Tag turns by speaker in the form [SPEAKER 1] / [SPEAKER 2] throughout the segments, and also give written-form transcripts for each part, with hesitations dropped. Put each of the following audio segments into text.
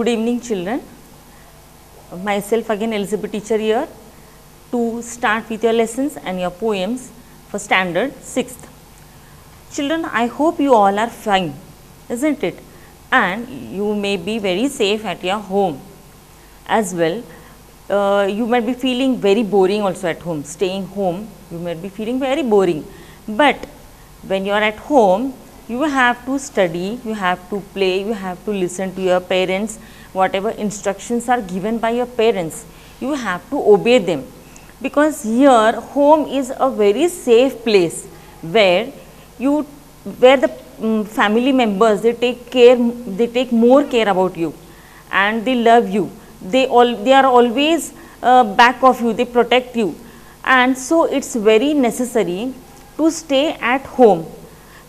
[SPEAKER 1] Good evening children. Myself again Elizabeth teacher here to start with your lessons and your poems for standard 6th. Children, I hope you all are fine, isn't it? And you may be very safe at your home as well. You might be feeling very boring also at home, staying home you might be feeling very boring, but when you are at home you have to study, you have to play, you have to listen to your parents, whatever instructions are given by your parents, you have to obey them, because here home is a very safe place where the family members they take more care about you and they love you, they are always back of you, they protect you, and so it's very necessary to stay at home.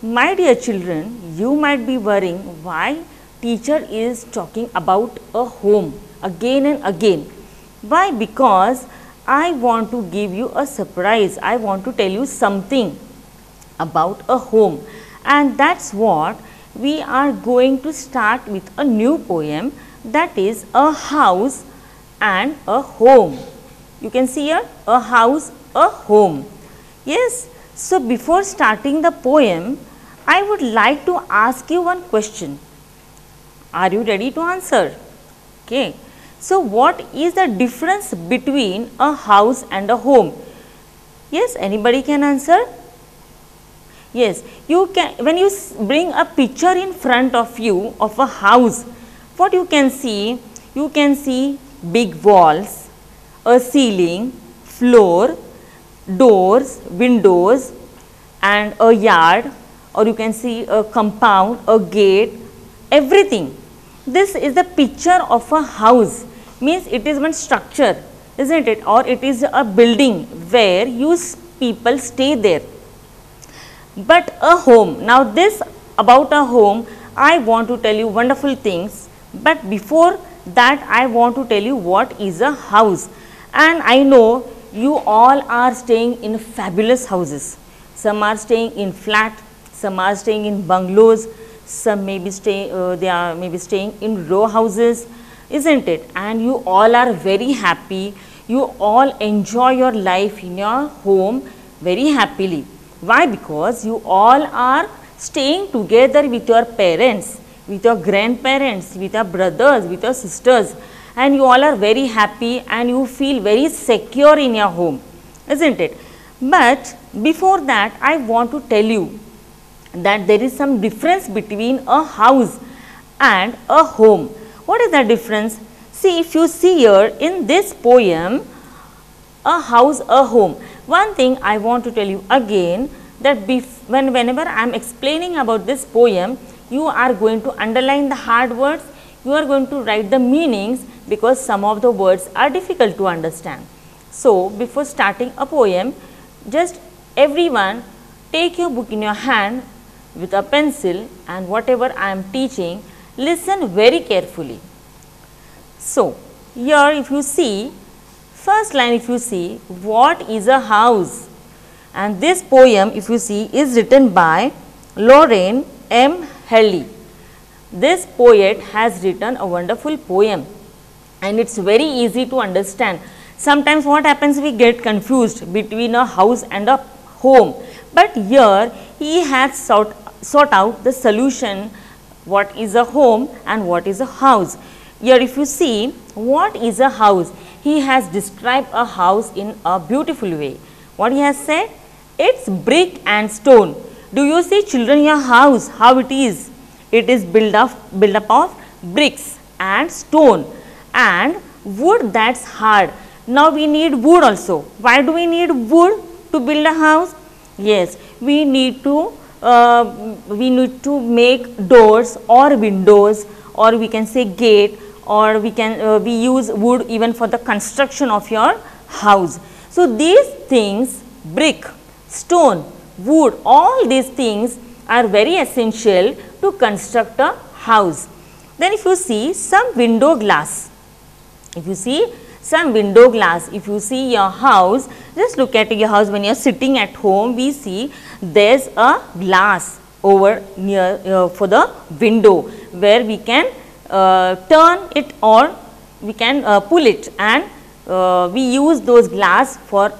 [SPEAKER 1] My dear children, you might be worrying why teacher is talking about a home again and again. Why? Because I want to give you a surprise. I want to tell you something about a home, and that's what we are going to start with a new poem, that is a house and a home. You can see here a house, a home. Yes. So, before starting the poem, I would like to ask you one question. Are you ready to answer? Okay. So, what is the difference between a house and a home? Yes, anybody can answer? Yes, you can. When you bring a picture in front of you of a house, what you can see? You can see big walls, a ceiling, floor, doors, windows and a yard, or you can see a compound, a gate, everything. This is the picture of a house, means it is one structure, isn't it, or it is a building where people stay there. But a home, now this about a home I want to tell you wonderful things, but before that I want to tell you what is a house. And I know you all are staying in fabulous houses. Some are staying in flat, some are staying in bungalows, some may be staying in row houses, isn't it? And you all are very happy, you all enjoy your life in your home very happily. Why? Because you all are staying together with your parents, with your grandparents, with your brothers, with your sisters, and you all are very happy and you feel very secure in your home, isn't it? But before that I want to tell you that there is some difference between a house and a home. What is the difference? See, if you see here in this poem, a house, a home. One thing I want to tell you again, that whenever I am explaining about this poem, you are going to underline the hard words, you are going to write the meanings, because some of the words are difficult to understand. So, before starting a poem, just everyone take your book in your hand with a pencil, and whatever I am teaching, listen very carefully. So, here if you see, first line if you see, what is a house? And this poem if you see is written by Lorraine M. Hurley. This poet has written a wonderful poem and it's very easy to understand. Sometimes what happens, we get confused between a house and a home, but here he has sought out the solution, what is a home and what is a house. Here if you see, what is a house, he has described a house in a beautiful way. What he has said? It's brick and stone. Do you see children, your house, how it is? It is built up of bricks and stone and wood, that's hard. Now we need wood also. Why do we need wood to build a house? Yes, we need to make doors or windows, or we can say gate, or we use wood even for the construction of your house. So these things, brick, stone, wood, all these things are very essential to construct a house. Then if you see some window glass, if you see your house, just look at your house. When you are sitting at home, we see there is a glass over near for the window where we can turn it or we can pull it, and we use those glass for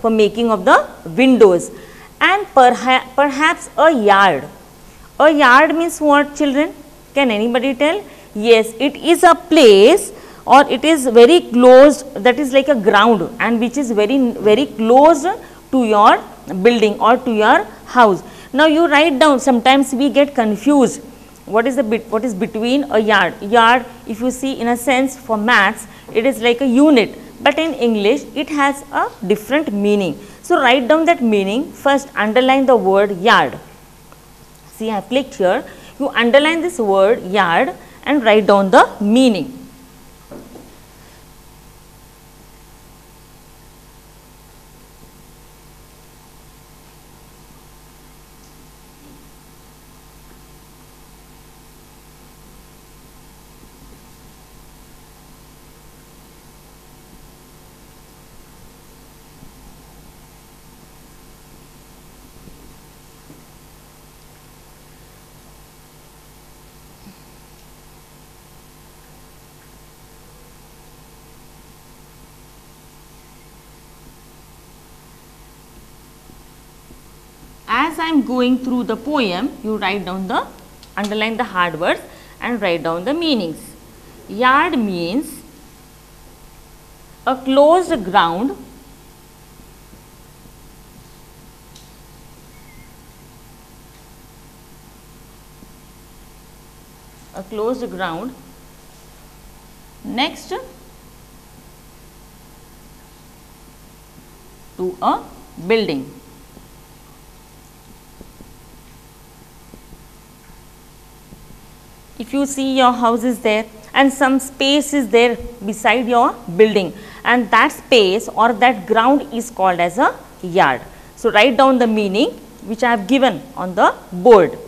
[SPEAKER 1] making of the windows. And perhaps a yard. A yard means what, children? Can anybody tell? Yes, it is a place, or it is very closed, that is like a ground, and which is very close to your building or to your house. Now you write down, sometimes we get confused, what is between a yard. Yard, if you see, in a sense, for maths it is like a unit, but in English it has a different meaning. So write down that meaning. First underline the word yard. See, I have clicked here. You underline this word yard and write down the meaning. As I am going through the poem, you write down underline the hard words and write down the meanings. Yard means a closed ground next to a building. If you see, your house is there and some space is there beside your building, and that space or that ground is called as a yard. So write down the meaning which I have given on the board.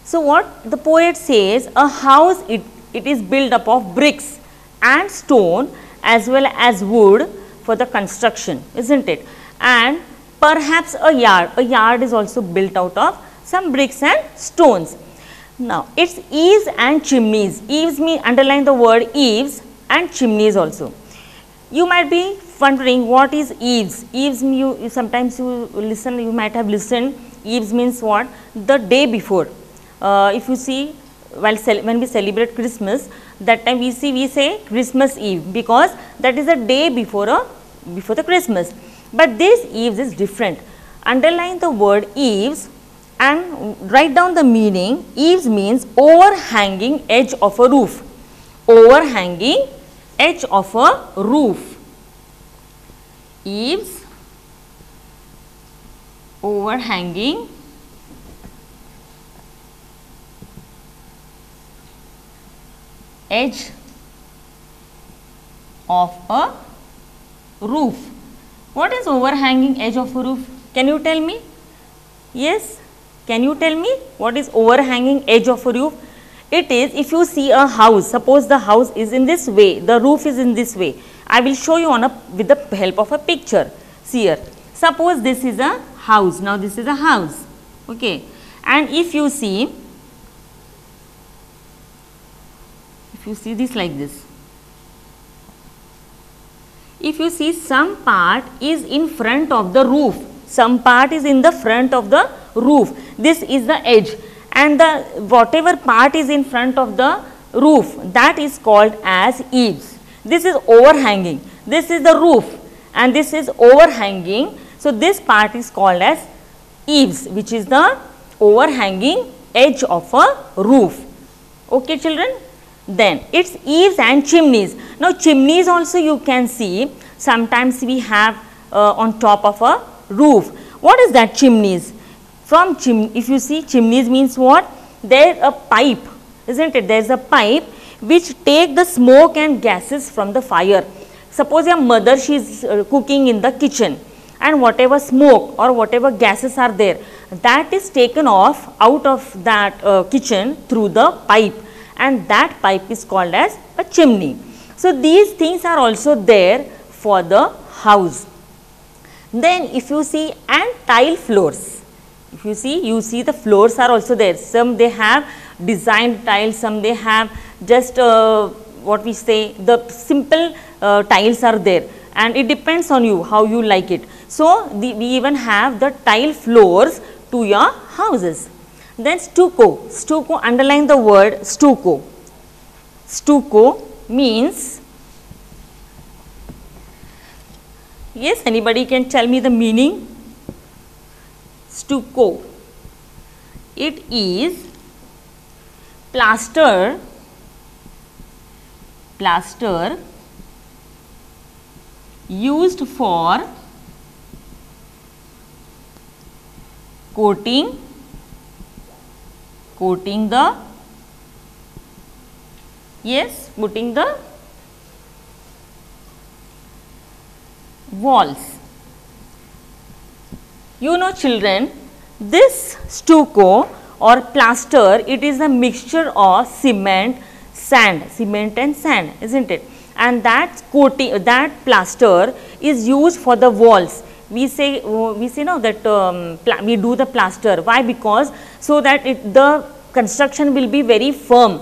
[SPEAKER 1] So what the poet says, a house, it is built up of bricks and stone as well as wood for the construction, isn't it? And perhaps a yard is also built out of some bricks and stones. Now, it's eaves and chimneys. Eaves mean, underline the word eaves, and chimneys also. You might be wondering what is eaves. Eaves, sometimes you listen, you might have listened. Eaves means what? The day before. If you see, when we celebrate Christmas, that time we say Christmas Eve, because that is the day before the Christmas. But this eaves is different. Underline the word eaves and write down the meaning. Eaves means overhanging edge of a roof. Overhanging edge of a roof. Eaves, overhanging edge of a roof. What is overhanging edge of a roof? Can you tell me? Yes? Can you tell me what is overhanging edge of a roof? It is, if you see a house, suppose the house is in this way, the roof is in this way. I will show you with the help of a picture. See here. Suppose this is a house. Now this is a house. Okay. And if you see this like this. If you see, some part is in front of the roof. Some part is in the front of the roof. This is the edge, and the whatever part is in front of the roof, that is called as eaves. This is overhanging. This is the roof and this is overhanging. So this part is called as eaves, which is the overhanging edge of a roof. Okay, children? Then it's eaves and chimneys. Now chimneys also you can see, sometimes we have on top of a roof. What is that chimneys? If you see, chimneys means what? There is a pipe, isn't it? There is a pipe which take the smoke and gases from the fire. Suppose your mother, she is cooking in the kitchen, and whatever smoke or whatever gases are there, that is taken off out of that kitchen through the pipe, and that pipe is called as a chimney. So these things are also there for the house. Then if you see, and tile floors. If you see the floors are also there. Some they have designed tiles, some they have just what we say, the simple tiles are there, and it depends on you how you like it. So, we even have the tile floors to your houses. Then stucco, stucco, underline the word stucco. Stucco means, yes, anybody can tell me the meaning? Stucco, it is plaster used for coating the, yes, putting the walls. You know children, this stucco or plaster, it is a mixture of cement and sand, isn't it? And that coating, that plaster is used for the walls. We say no that we do the plaster. Why? Because so that the construction will be very firm.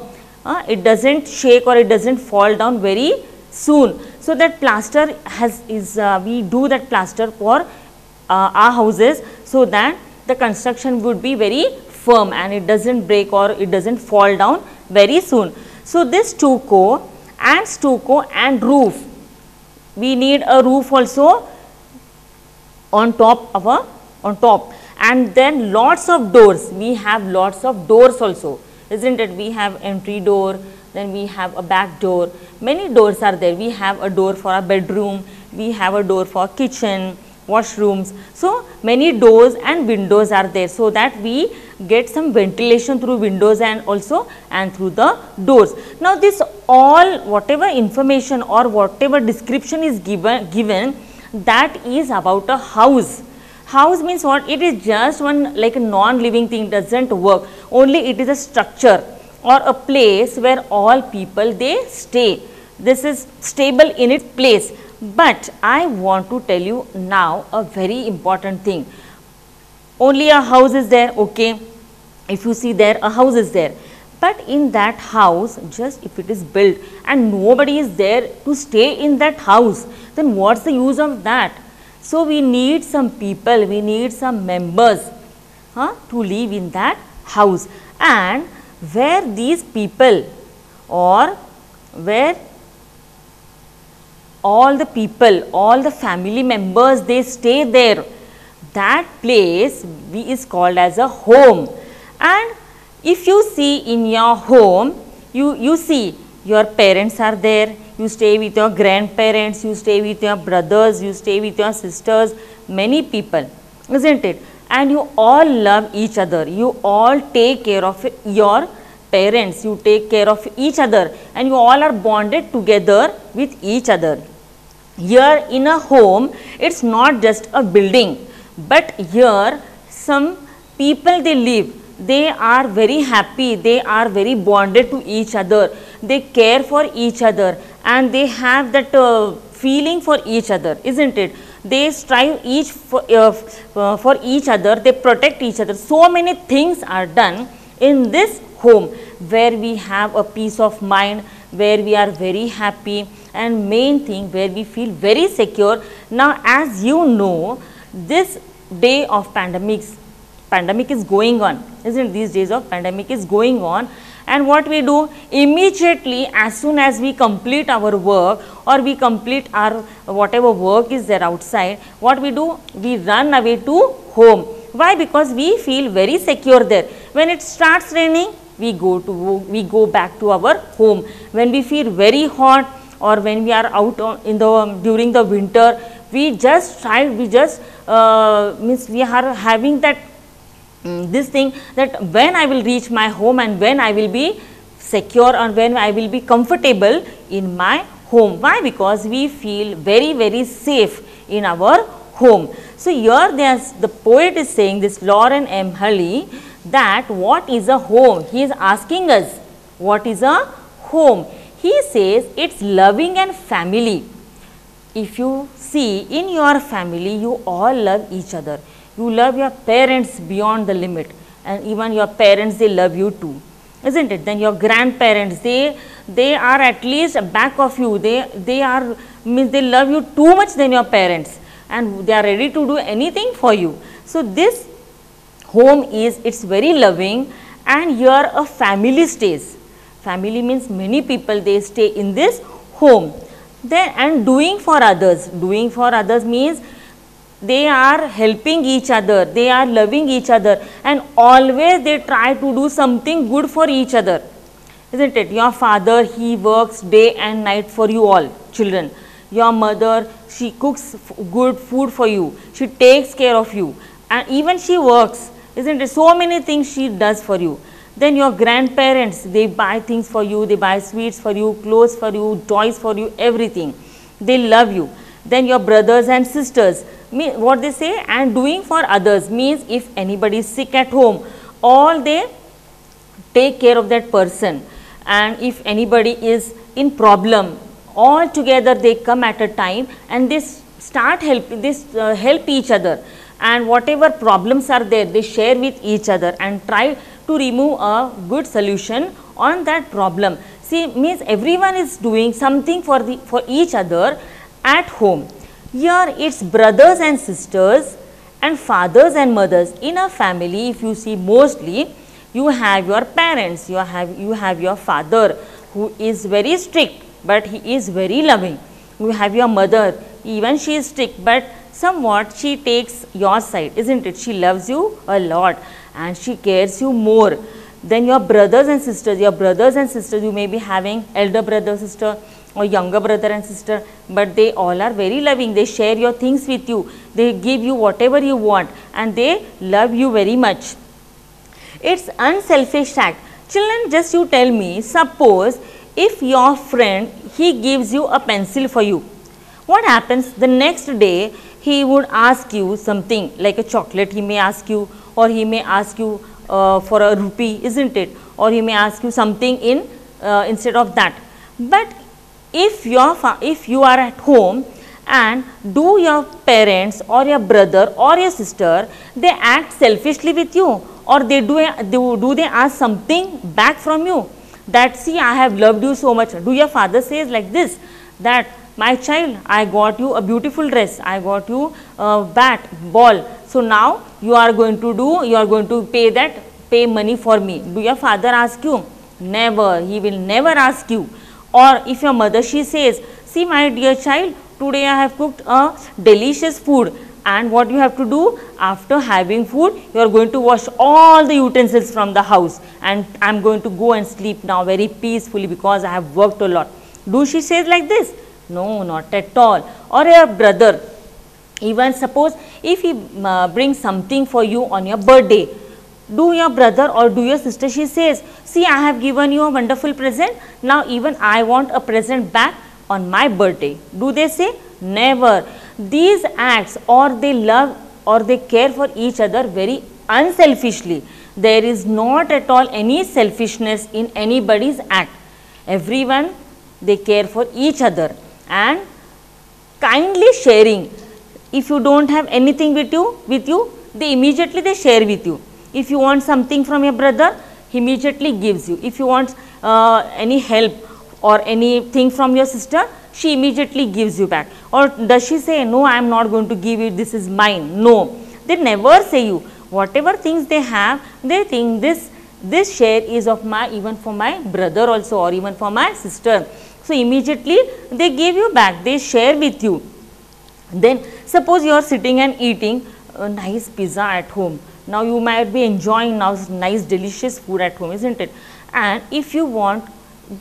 [SPEAKER 1] It doesn't shake or it doesn't fall down very soon. So that plaster we do that plaster for our houses, so that the construction would be very firm and it doesn't break or it doesn't fall down very soon. So this stucco and roof, we need a roof also on top, and then lots of doors, we have lots of doors also, isn't it? We have entry door, then we have a back door, many doors are there. We have a door for a bedroom, we have a door for kitchen, washrooms. So many doors and windows are there, so that we get some ventilation through windows and also and through the doors. Now this all, whatever information or whatever description is given, that is about a house. House means what? It is just one like a non-living thing, doesn't work. Only it is a structure or a place where all people they stay. This is stable in its place. But I want to tell you now a very important thing. Only a house is there, okay. If you see there, a house is there. But in that house, just if it is built and nobody is there to stay in that house, then what's the use of that? So we need some people, we need some members to live in that house, and where these people or where all the people, all the family members, they stay there, that place is called as a home. And if you see in your home, you see your parents are there, you stay with your grandparents, you stay with your brothers, you stay with your sisters, many people, isn't it? And you all love each other, you all take care of your parents, you take care of each other, and you all are bonded together with each other. Here in a home, it's not just a building, but here some people they live, they are very happy, they are very bonded to each other, they care for each other, and they have that feeling for each other, isn't it? They strive each for each other, they protect each other. So many things are done in this home, where we have a peace of mind, where we are very happy, and main thing where we feel very secure. Now as you know, this day of pandemic is going on, isn't it? These days of pandemic is going on, and what we do immediately, as soon as we complete our work or we complete our whatever work is there outside, what we do, we run away to home. Why? Because we feel very secure there. When it starts raining, we go back to our home. When we feel very hot, or when we are out in the during the winter, we just means we are having that this thing, that when I will reach my home and when I will be secure and when I will be comfortable in my home. Why? Because we feel very, very safe in our home. So here the poet is saying, this Lauren M. Hurley, that what is a home? He is asking us, what is a home? He says it's loving and family. If you see in your family, you all love each other. You love your parents beyond the limit, and even your parents, they love you too, isn't it? Then your grandparents, they are at least back of you, they are, means they love you too much than your parents, and they are ready to do anything for you. So this home is, it's very loving, and here a family stays. Family means many people, they stay in this home. Then, and doing for others means they are helping each other, they are loving each other, and always they try to do something good for each other, isn't it? Your father, he works day and night for you all children. Your mother, she cooks good food for you, she takes care of you, and even she works, isn't it? So many things she does for you. Then your grandparents, they buy things for you, they buy sweets for you, clothes for you, toys for you, everything. They love you. Then your brothers and sisters, what they say, and doing for others means if anybody is sick at home, all they take care of that person, and if anybody is in problem, all together they come at a time and they start help each other, and whatever problems are there, they share with each other and try to remove a good solution on that problem. See, means everyone is doing something for each other at home. Here it's brothers and sisters and fathers and mothers. In a family, if you see, mostly you have your parents, you have your father who is very strict, but he is very loving. You have your mother, even she is strict, but somewhat she takes your side, isn't it? She loves you a lot and she cares you more. Then your brothers and sisters, you may be having elder brother, sister, or younger brother and sister, but they all are very loving. They share your things with you, they give you whatever you want, and they love you very much. It's unselfish act. Children, just you tell me, suppose if your friend, he gives you a pencil for you, what happens? The next day he would ask you something like a chocolate, he may ask you, or he may ask you for a rupee, isn't it? Or he may ask you something in instead of that. But if you are at home, and do your parents or your brother or your sister, they act selfishly with you, or they ask something back from you, that see, I have loved you so much. Do your father says like this, that my child, I got you a beautiful dress, I got you a bat, ball, so now you are going to pay money for me. Do your father ask you? Never, he will never ask you. Or if your mother, she says, see my dear child, today I have cooked a delicious food, and what you have to do, after having food, you are going to wash all the utensils from the house, and I am going to go and sleep now very peacefully because I have worked a lot. Do she say like this? No, not at all. Or your brother, even suppose if he brings something for you on your birthday, do your brother or do your sister, she says, see, I have given you a wonderful present, now even I want a present back on my birthday. Do they say? Never. These acts, or they love or they care for each other very unselfishly. There is not at all any selfishness in anybody's act. Everyone, they care for each other, and kindly sharing. If you don't have anything with you, they immediately share with you. If you want something from your brother, he immediately gives you. If you want any help or anything from your sister, she immediately gives you back. Or does she say, no, I am not going to give you, this is mine? No, they never say you. Whatever things they have, they think this share is of my, even for my brother also, or even for my sister. So immediately they give you back, they share with you. Then suppose you are sitting and eating a nice pizza at home. Now you might be enjoying now nice delicious food at home, isn't it? And if you want,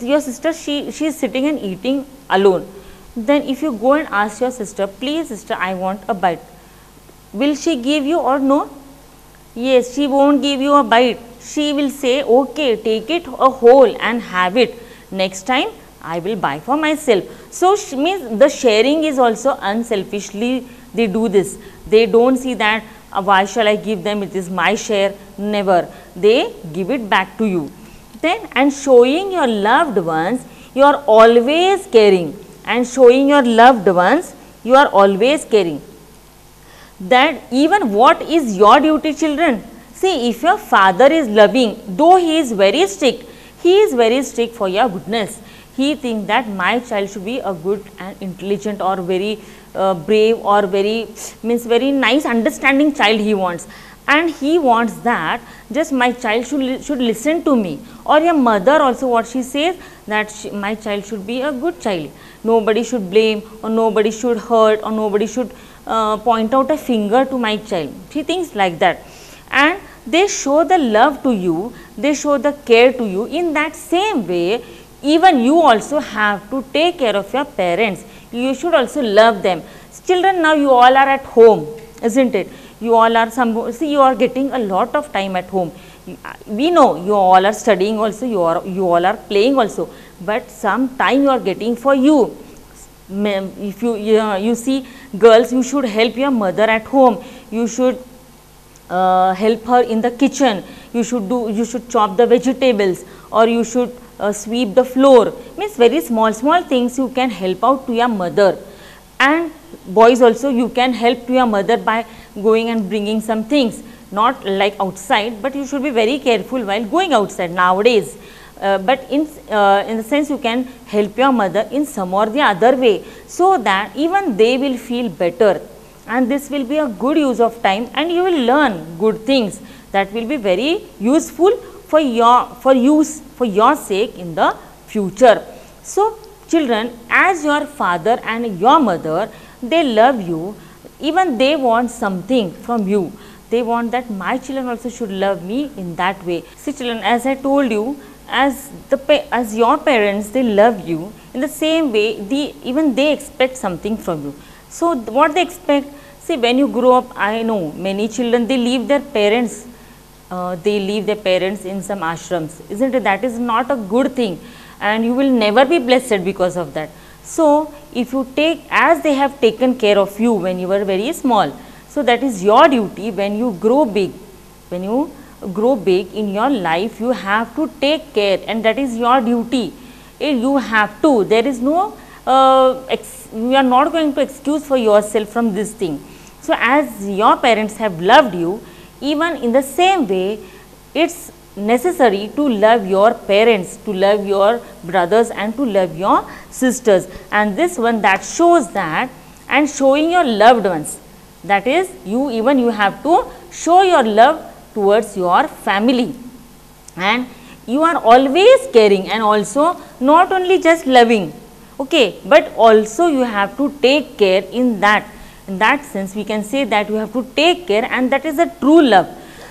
[SPEAKER 1] your sister, she is sitting and eating alone. Then if you go and ask your sister, please sister, I want a bite, will she give you or no? Yes, she won't give you a bite. She will say, okay, take it a whole and have it. Next time I will buy for myself. So means the sharing is also unselfishly, they do this. They don't see that why shall I give them, it is my share. Never. They give it back to you. Then, and showing your loved ones, you are always caring, and showing your loved ones, you are always caring. That even what is your duty, children? See, if your father is loving, though he is very strict, he is very strict for your goodness. He thinks that my child should be a good and intelligent or very brave or very very nice understanding child he wants, and he wants that just my child should listen to me. Or your mother also, what she says, that my child should be a good child, nobody should blame or nobody should hurt or nobody should point out a finger to my child. She thinks like that, and they show the love to you, they show the care to you. In that same way, even you also have to take care of your parents. You should also love them. Children, now you all are at home, isn't it? You all are see, you are getting a lot of time at home. We know you all are studying also, you all are playing also, but some time you are getting for you. If you see girls, you should help your mother at home. You should help her in the kitchen. You should chop the vegetables, or you should sweep the floor. Means very small things you can help out to your mother. And boys also, you can help to your mother by going and bringing some things, not like outside, but you should be very careful while going outside nowadays. But in the sense, you can help your mother in some or the other way, so that even they will feel better, and this will be a good use of time, and you will learn good things that will be very useful for your sake in the future. So children, as your father and your mother, they love you, even they want something from you. They want that my children also should love me in that way. See children, as I told you, as your parents, they love you, in the same way even they expect something from you. So what they expect, see, when you grow up, I know many children, they leave their parents, in some ashrams, isn't it? That is not a good thing, and you will never be blessed because of that. So if you take, as they have taken care of you when you were very small, so that is your duty. When you grow big, in your life, you have to take care, and that is your duty. You have to, there is no you are not going to excuse for yourself from this thing. So as your parents have loved you, even in the same way, it's necessary to love your parents, to love your brothers, and to love your sisters. And this one, that shows that, and showing your loved ones, that is, you have to show your love towards your family, and you are always caring, and also not only just loving, okay, but also you have to take care. In that sense, we can say that you have to take care, and that is a true love.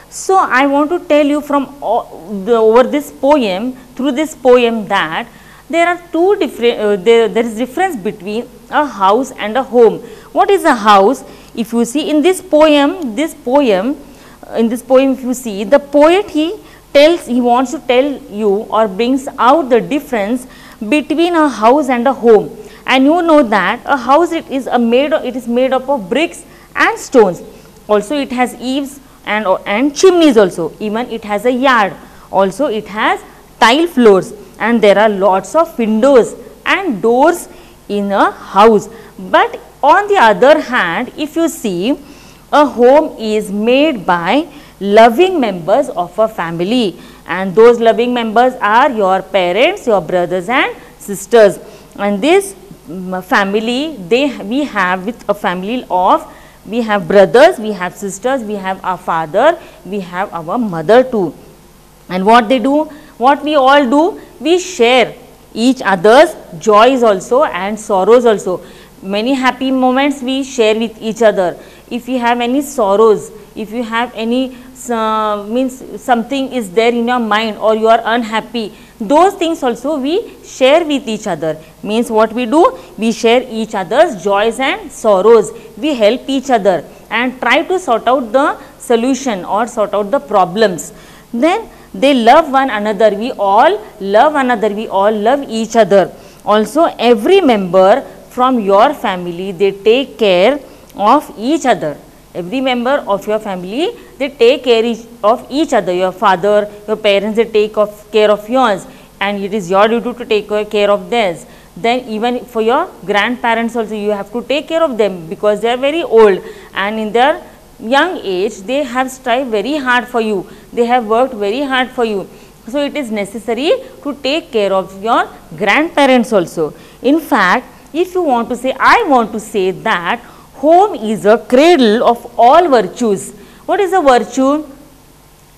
[SPEAKER 1] So I want to tell you from over this poem, through this poem, that there are two different there is difference between a house and a home. What is a house? If you see in this poem, if you see, the poet, he wants to tell you or brings out the difference between a house and a home. And you know that a house, it is made up of bricks and stones. Also it has eaves and chimneys also. Even it has a yard. Also it has tile floors, and there are lots of windows and doors in a house. But on the other hand, if you see, a home is made by loving members of a family, and those loving members are your parents, your brothers and sisters. And this family, we have with a family of, we have brothers, we have sisters, we have our father, we have our mother too. And what they do, what we all do, we share each other's joys also and sorrows also. Many happy moments we share with each other. If you have any sorrows, if you have any means something is there in your mind, or you are unhappy, those things also we share with each other. Means what we do, we share each other's joys and sorrows. We help each other and try to sort out the solution or sort out the problems. Then they love one another. We all love one another. We all love each other. Also every member from your family, they take care of each other. Every member of your family, they take care of each other. Your father, your parents, they take care of yours, and it is your duty to take care of theirs. Then even for your grandparents also, you have to take care of them, because they are very old, and in their young age, they have strived very hard for you. They have worked very hard for you. So it is necessary to take care of your grandparents also. In fact, if you want to say, I want to say that home is a cradle of all virtues. What is a virtue?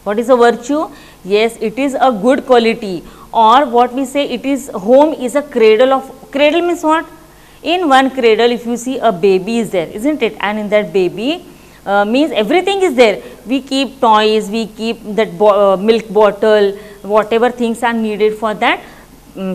[SPEAKER 1] What is a virtue? Yes, it is a good quality, or what we say, it is home is a cradle of, cradle means what? In one cradle, if you see, a baby is there, isn't it? And in that baby means everything is there. We keep toys, we keep that milk bottle, whatever things are needed for that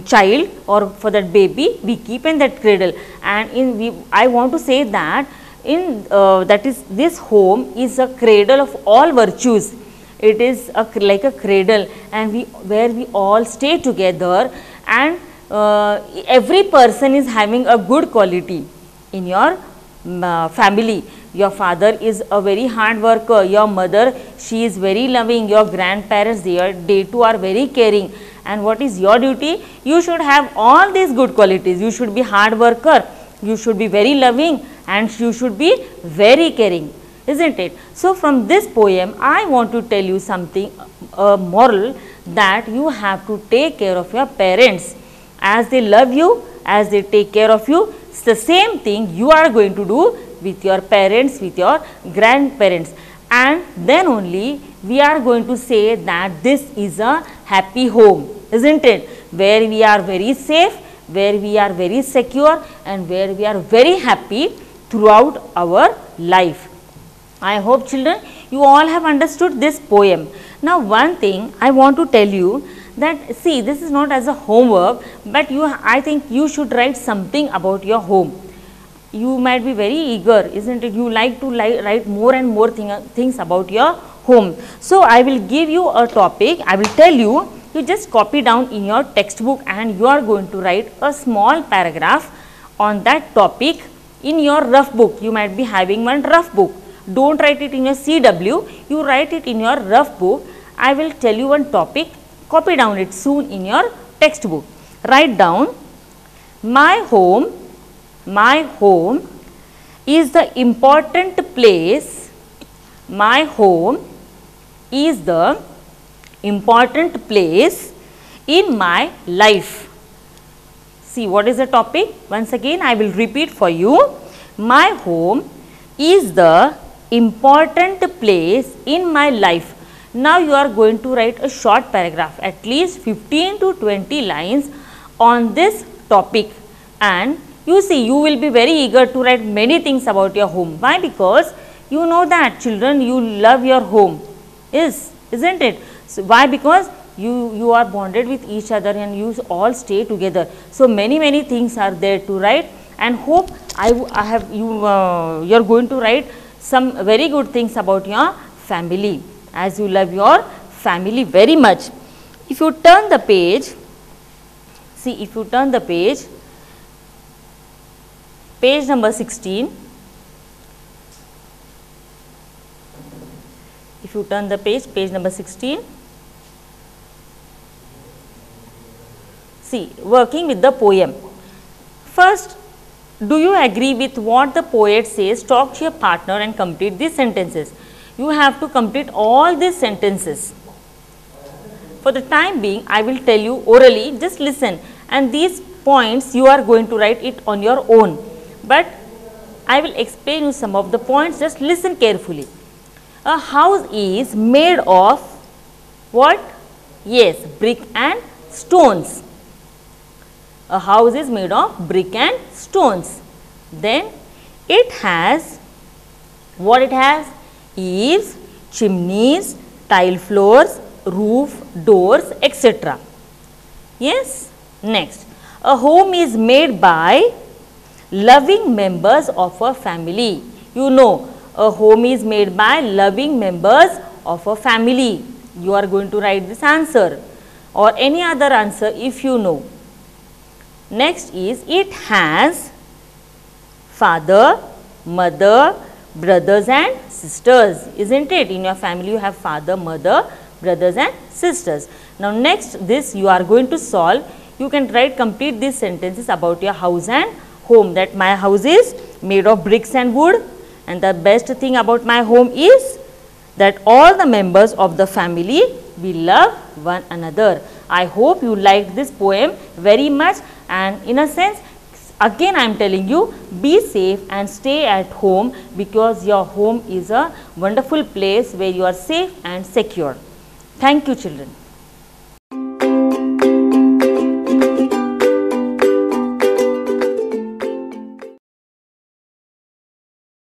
[SPEAKER 1] child or for that baby, we keep in that cradle. And I want to say that in that is, this home is a cradle of all virtues. It is like a cradle, and where we all stay together, and every person is having a good quality in your family. Your father is a very hard worker, your mother, she is very loving, your grandparents, they too are very caring. And what is your duty? You should have all these good qualities. You should be hard worker, you should be very loving, and you should be very caring, isn't it? So from this poem, I want to tell you something, a moral, that you have to take care of your parents. As they love you, as they take care of you, it's the same thing you are going to do with your parents, with your grandparents. And then only we are going to say that this is a happy home, isn't it? Where we are very safe, where we are very secure, and where we are very happy throughout our life. I hope, children, you all have understood this poem. Now one thing I want to tell you, that see, this is not as a homework, but I think you should write something about your home. You might be very eager, isn't it? You like to write more and more things about your home. So I will give you a topic, I will tell you, you just copy down in your textbook, and you are going to write a small paragraph on that topic in your rough book. You might be having one rough book. Don't write it in your CW, you write it in your rough book. I will tell you one topic, copy down it soon in your textbook. Write down, my home is the important place, my home is the important place in my life. See, what is the topic? Once again I will repeat for you. My home is the important place in my life. Now you are going to write a short paragraph, at least 15 to 20 lines on this topic, and you see, you will be very eager to write many things about your home. Why? Because you know that, children, you love your home, isn't it? So why? Because you are bonded with each other, and you all stay together. So many things are there to write, and hope you are going to write some very good things about your family, as you love your family very much. If you turn the page, see, if you turn the page number 16, if you turn the page number 16, see, working with the poem. First, do you agree with what the poet says? Talk to your partner and complete these sentences. You have to complete all these sentences. For the time being, I will tell you orally, just listen, and these points you are going to write it on your own. But I will explain you some of the points, just listen carefully. A house is made of what? Yes, brick and stones. A house is made of brick and stones. Then it has, what it has? Eaves, chimneys, tile floors, roof, doors, etc. Yes. Next, a home is made by loving members of a family. You know, a home is made by loving members of a family. You are going to write this answer or any other answer if you know. Next is, it has father, mother, brothers and sisters, isn't it? In your family you have father, mother, brothers and sisters. Now next, this you are going to solve. You can complete these sentences about your house and home, that my house is made of bricks and wood, and the best thing about my home is that all the members of the family we love one another. I hope you liked this poem very much, and in a sense, again I am telling you, be safe and stay at home, because your home is a wonderful place where you are safe and secure. Thank you, children.